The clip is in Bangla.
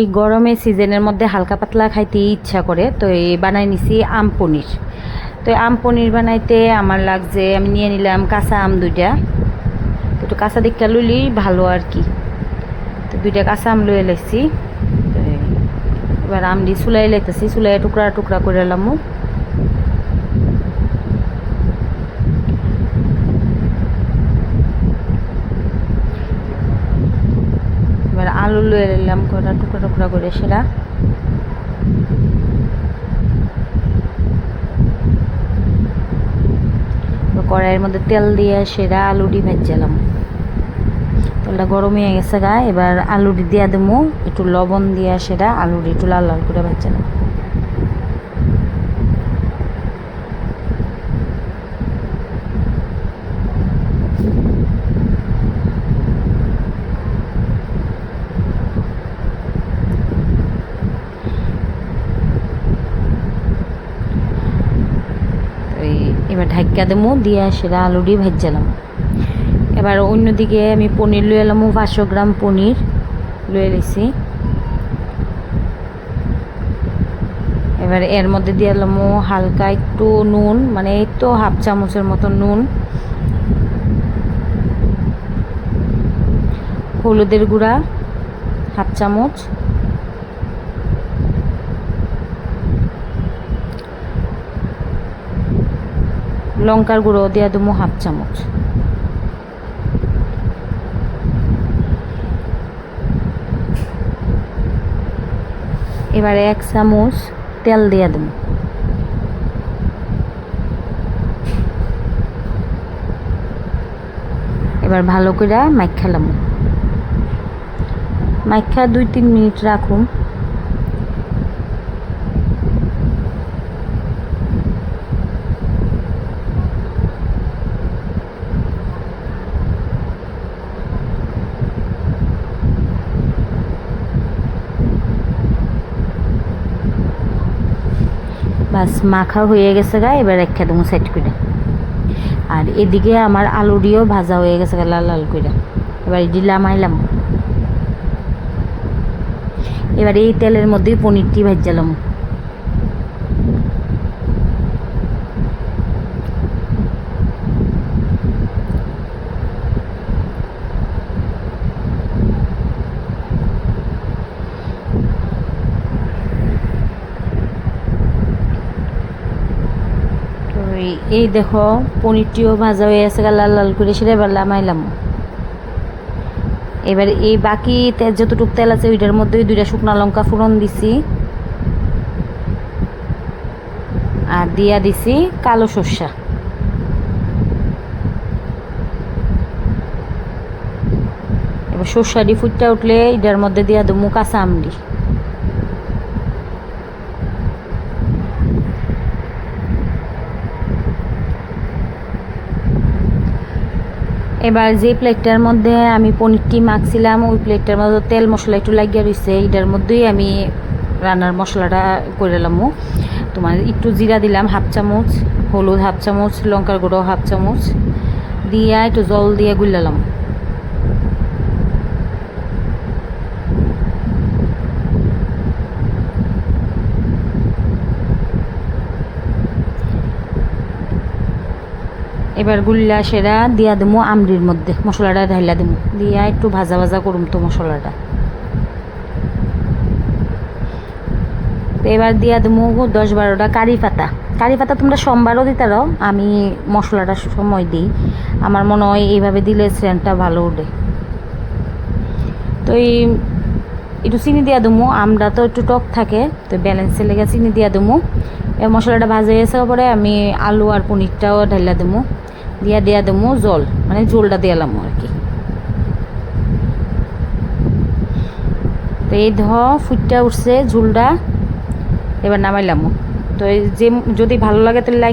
এই গরমে সিজনের মধ্যে হালকা পাতলা খাইতে ইচ্ছা করে, তো এই বানাই নিছি আম পনির। তো আম পনির বানাইতে আমার লাগছে, আমি নিয়ে নিলাম কাঁচা আম দুইটা। তো একটু কাঁচা দিকটা লইলেই ভালো আর কি। তো দুইটা কাঁচা আম লইয়ে লাইছি। এবার আম দিয়ে চুলাই লাইতেছি, চুলাই টুকরা টুকরা করে এলাম। এবার আলু লইয়ে নিলাম কটা টুকরা টুকরা করে, সেটা কড়াইয়ের মধ্যে তেল দিয়ে সেটা আলুটি ভেজালাম। তেলটা গরম হয়ে গেছে গা, এবার আলুটি দিয়া দেবো, একটু লবণ দিয়া সেটা আলুটি একটু লাল লাল করে ভেজালাম। এবার ঢাকা দেবো, দিয়ে সেটা আলুটি ভেজালাম। এবার অন্যদিকে আমি পনির লয়ে এলাম, 500 গ্রাম পনির লয়ে নিছি। এবার এর মধ্যে দিয়ে এলাম হালকা একটু নুন, মানে এই তো হাফ চামচের মতো নুন, হলুদের গুঁড়া হাফ চামচ, লঙ্কার গুঁড়ো দিয়ে দেবো হাফ চামচ। এবারে 1 চামচ তেল দিয়ে দেবো। এবার ভালো করে মাখালাম, মাখা 2-3 মিনিট রাখুন। বাস মাখা হয়ে গেছে গা, এবার রেখে দেবো সাইড করে। আর এদিকে আমার আলুটিও ভাজা হয়ে গেছে গা লাল লাল করে। এবার দিলাম আইলাম, এবার এই তেলের মধ্যেই পনিরটি ভাজালাম। এই দেখো পনিরটিও ভাজা হয়ে গেছে লাল লাল করে, সেটা এবার নামাইলাম। এবার এই বাকি যতটুকু তেল আছে ওইটার মধ্যে 2টা শুকনো লঙ্কা ফোড়ন দিছি, আর দিয়া দিছি কালো সর্ষা। এবার সর্ষাটি ফুটটা উঠলে এটার মধ্যে দিয়া দেবো কাঁচা আমড়ি। এবার যে প্লেটটার মধ্যে আমি পনিরটি মাখছিলাম, ওই প্লেটটার মধ্যে তেল মশলা একটু লাগিয়ে রয়েছে, এটার মধ্যেই আমি রান্নার মশলাটা করে নিলাম। তোমার একটু জিরা দিলাম হাফ চামচ, হলুদ হাফ চামচ, লঙ্কার গুঁড়ো হাফ চামচ দিয়া একটু জল দিয়ে গুলালাম। এবার গুল্লা সেরা দিয়া দেবো আমড়ির মধ্যে, মশলাটা ঢাইলা দেবো, দিয়া একটু ভাজা ভাজা করুম তো মশলাটা। এবার দিয়া দেবো 10-12টা কারি পাতা। কারি পাতা তোমরা সোমবারও দিতে পারো, আমি মশলাটা সময় দিই, আমার মনে হয় এইভাবে দিলে সেন্টটা ভালো ওঠে। তো এই একটু চিনি দিয়া দেবো, আমরা তো একটু টক থাকে, তো ব্যালেন্সের লেগে চিনি দিয়া দেবো। এই মশলাটা ভাজা গেছে পরে আমি আলু আর পনিরটাও ঢাইলা দেবো, দিয়া দেবো জল, মানে ঝোলটা দিলাম আর কি। তো এই ফুটটা উঠছে ঝোলটা, এবার নামাইলাম। তো যে যদি ভালো লাগে তাহলে লাইক